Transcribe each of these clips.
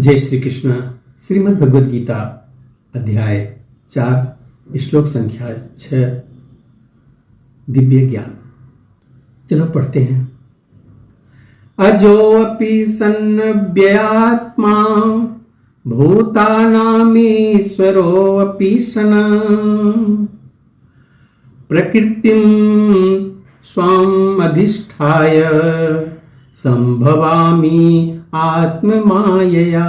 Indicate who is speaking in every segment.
Speaker 1: जय श्री कृष्ण। श्रीमद् भगवद गीता अध्याय 4 श्लोक संख्या 6 दिव्य ज्ञान। चलो पढ़ते हैं। अजोऽपि सन्नव्ययात्मा भूतानामीश्वरोऽपि सन प्रकृतिं स्वाम् अधिष्ठाय संभवामि आत्ममायया।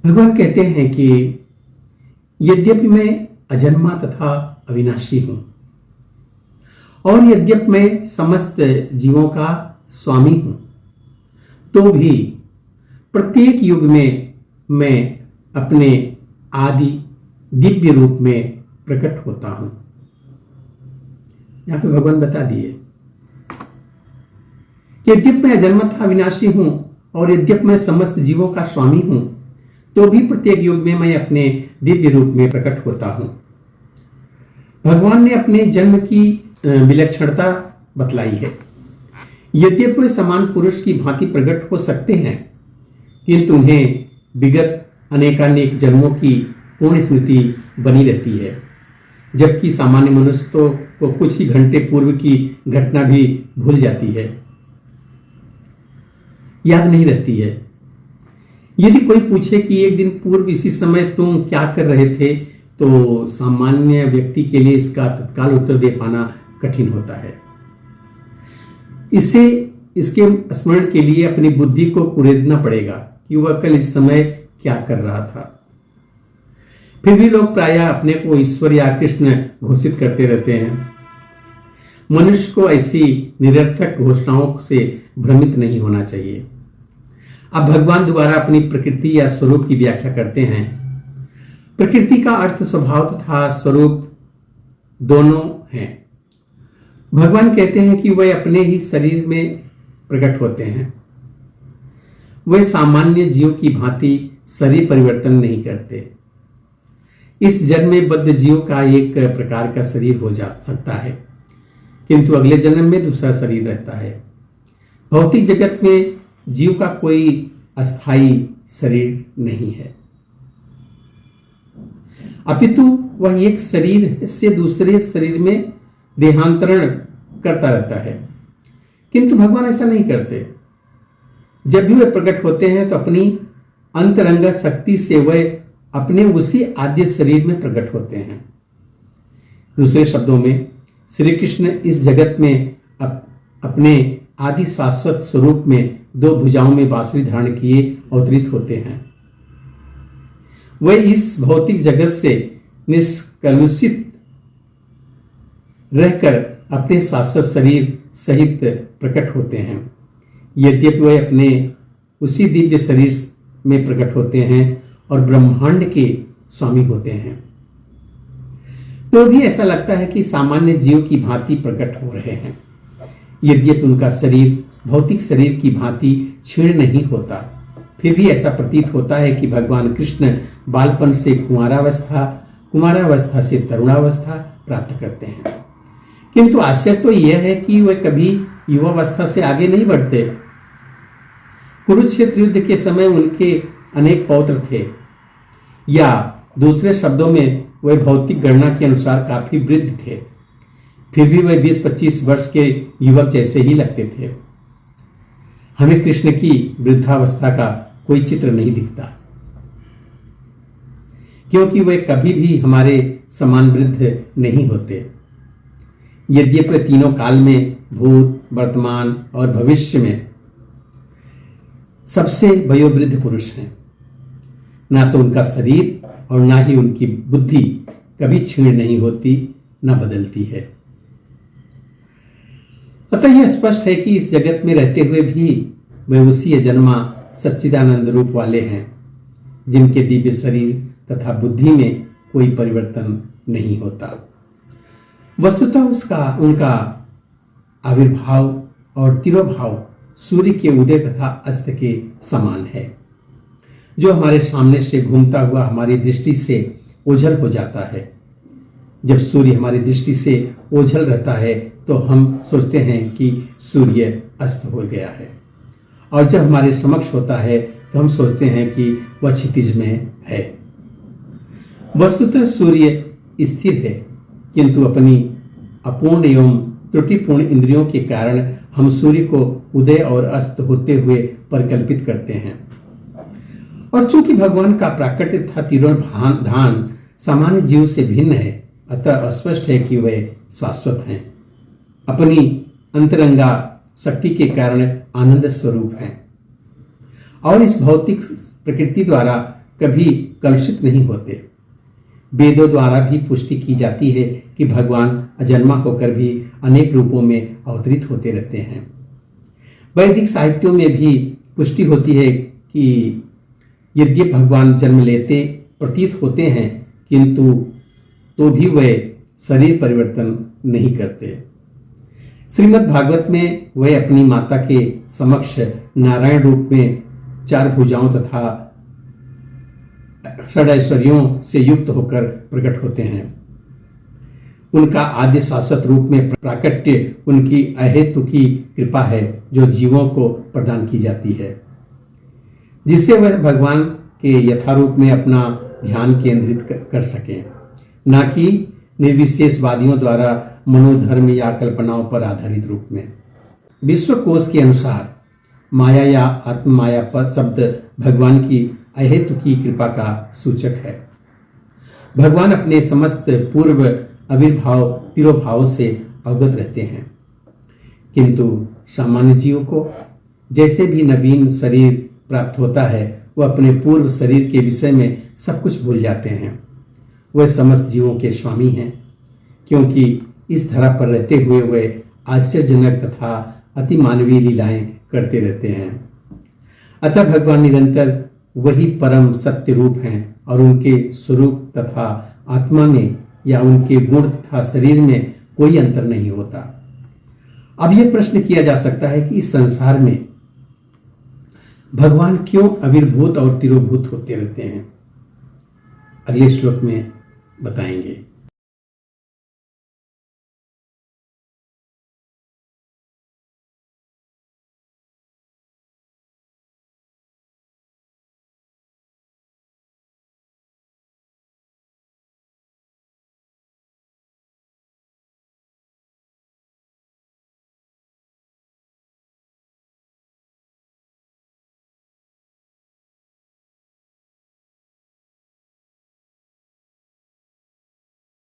Speaker 1: भगवान कहते हैं कि यद्यपि मैं अजन्मा तथा अविनाशी हूं और यद्यपि मैं समस्त जीवों का स्वामी हूं, तो भी प्रत्येक युग में मैं अपने आदि दिव्य रूप में प्रकट होता हूं। यहां पे भगवान बता दिए कि यद्यपि मैं अजन्मा तथा अविनाशी हूं और यद्यपि मैं समस्त जीवों का स्वामी हूं, तो भी प्रत्येक युग में मैं अपने दिव्य रूप में प्रकट होता हूं। भगवान ने अपने जन्म की विलक्षणता बतलाई है। यद्यपि वे समान पुरुष की भांति प्रकट हो सकते हैं, किंतु उन्हें विगत अनेकानेक जन्मों की पूर्ण स्मृति बनी रहती है, जबकि सामान्य मनुष्य को कुछ ही घंटे पूर्व की घटना भी भूल जाती है, याद नहीं रहती है। यदि कोई पूछे कि एक दिन पूर्व इसी समय तुम क्या कर रहे थे, तो सामान्य व्यक्ति के लिए इसका तत्काल उत्तर दे पाना कठिन होता है। इसके स्मरण के लिए अपनी बुद्धि को कुरेदना पड़ेगा कि वह कल इस समय क्या कर रहा था। फिर भी लोग प्रायः अपने को ईश्वर या कृष्ण घोषित करते रहते हैं। मनुष्य को ऐसी निरर्थक घोषणाओं से भ्रमित नहीं होना चाहिए। अब भगवान द्वारा अपनी प्रकृति या स्वरूप की व्याख्या करते हैं। प्रकृति का अर्थ स्वभाव तथा स्वरूप दोनों हैं। भगवान कहते हैं कि वे अपने ही शरीर में प्रकट होते हैं। वे सामान्य जीव की भांति शरीर परिवर्तन नहीं करते। इस जन्म में बद्ध जीव का एक प्रकार का शरीर हो जा सकता है, किंतु अगले जन्म में दूसरा शरीर रहता है। भौतिक जगत में जीव का कोई अस्थायी शरीर नहीं है, अपितु वह एक शरीर से दूसरे शरीर में देहांतरण करता रहता है। किंतु भगवान ऐसा नहीं करते। जब भी वे प्रकट होते हैं तो अपनी अंतरंग शक्ति से वे अपने उसी आद्य शरीर में प्रकट होते हैं। दूसरे शब्दों में श्री कृष्ण इस जगत में अपने आदि शाश्वत स्वरूप में 2 भुजाओं में बांसुरी धारण किए अवतरित होते हैं। वे इस भौतिक जगत से निष्कलुषित रहकर अपने शाश्वत शरीर सहित प्रकट होते हैं। यद्यपि वे अपने उसी दिव्य शरीर में प्रकट होते हैं और ब्रह्मांड के स्वामी होते हैं, तो भी ऐसा लगता है कि सामान्य जीव की भांति प्रकट हो रहे हैं। यद्यपि उनका शरीर भौतिक शरीर की भांति क्षीण नहीं होता, फिर भी ऐसा प्रतीत होता है कि भगवान कृष्ण बालपन से कुमारावस्था से तरुणावस्था प्राप्त करते हैं। किंतु आश्चर्य तो यह है कि वे कभी युवावस्था से आगे नहीं बढ़ते। कुरुक्षेत्र युद्ध के समय उनके अनेक पौत्र थे, या दूसरे शब्दों में वे भौतिक गणना के अनुसार काफी वृद्ध थे, फिर भी वे 20-25 वर्ष के युवक जैसे ही लगते थे। हमें कृष्ण की वृद्धावस्था का कोई चित्र नहीं दिखता, क्योंकि वे कभी भी हमारे समान वृद्ध नहीं होते। यद्यपि वे तीनों काल में, भूत, वर्तमान और भविष्य में सबसे वयोवृद्ध पुरुष हैं, ना तो उनका शरीर और ना ही उनकी बुद्धि कभी क्षीण नहीं होती, ना बदलती है। अतः यह स्पष्ट है कि इस जगत में रहते हुए भी वे उसी अजन्मा सच्चिदानंद रूप वाले हैं, जिनके दिव्य शरीर तथा बुद्धि में कोई परिवर्तन नहीं होता। वस्तुतः उनका आविर्भाव और तिरोभाव सूर्य के उदय तथा अस्त के समान है, जो हमारे सामने से घूमता हुआ हमारी दृष्टि से ओझल हो जाता है। जब सूर्य हमारी दृष्टि से ओझल रहता है तो हम सोचते हैं कि सूर्य अस्त हो गया है, और जब हमारे समक्ष होता है तो हम सोचते हैं कि वह क्षितिज में है। वस्तुतः सूर्य स्थिर है, किंतु अपनी अपूर्ण एवं त्रुटिपूर्ण इंद्रियों के कारण हम सूर्य को उदय और अस्त होते हुए परिकल्पित करते हैं। और चूंकि भगवान का प्राकट्य तथा तिरोधान सामान्य जीव से भिन्न है, अतः स्पष्ट है कि वे शाश्वत हैं, अपनी अंतरंगा शक्ति के कारण आनंद स्वरूप हैं और इस भौतिक प्रकृति द्वारा कभी कलुषित नहीं होते। वेदों द्वारा भी पुष्टि की जाती है कि भगवान अजन्मा होकर भी अनेक रूपों में अवतरित होते रहते हैं। वैदिक साहित्यों में भी पुष्टि होती है कि यद्यपि भगवान जन्म लेते प्रतीत होते हैं, किंतु तो भी वे शरीर परिवर्तन नहीं करते। श्रीमद् भागवत में वे अपनी माता के समक्ष नारायण रूप में 4 भुजाओं तथा 6 ऐश्वर्यों से युक्त होकर प्रकट होते हैं। उनका आद्य शाश्वत रूप में प्राकट्य उनकी अहेतुकी कृपा है जो जीवों को प्रदान की जाती है, जिससे वह भगवान के यथारूप में अपना ध्यान केंद्रित कर सकें, न कि निर्विशेषवादियों द्वारा मनोधर्म या कल्पनाओं पर आधारित रूप में। विश्वकोश के अनुसार माया या आत्ममाया पर शब्द भगवान की अहेतुकी कृपा का सूचक है। भगवान अपने समस्त पूर्व आविर्भाव तिरोभाव से अवगत रहते हैं, किंतु सामान्य जीव को जैसे भी नवीन शरीर प्राप्त होता है वह अपने पूर्व शरीर के विषय में सब कुछ भूल जाते हैं। वह समस्त जीवों के स्वामी हैं, क्योंकि इस धरा पर रहते हुए वे आश्चर्यजनक तथा अति मानवीय लीलाएं करते रहते हैं। अतः भगवान निरंतर वही परम सत्य रूप हैं और उनके स्वरूप तथा आत्मा में या उनके गुण तथा शरीर में कोई अंतर नहीं होता। अब यह प्रश्न किया जा सकता है कि इस संसार में भगवान क्यों आविर्भूत और तिरोभूत होते रहते हैं? अगले श्लोक में बताएंगे।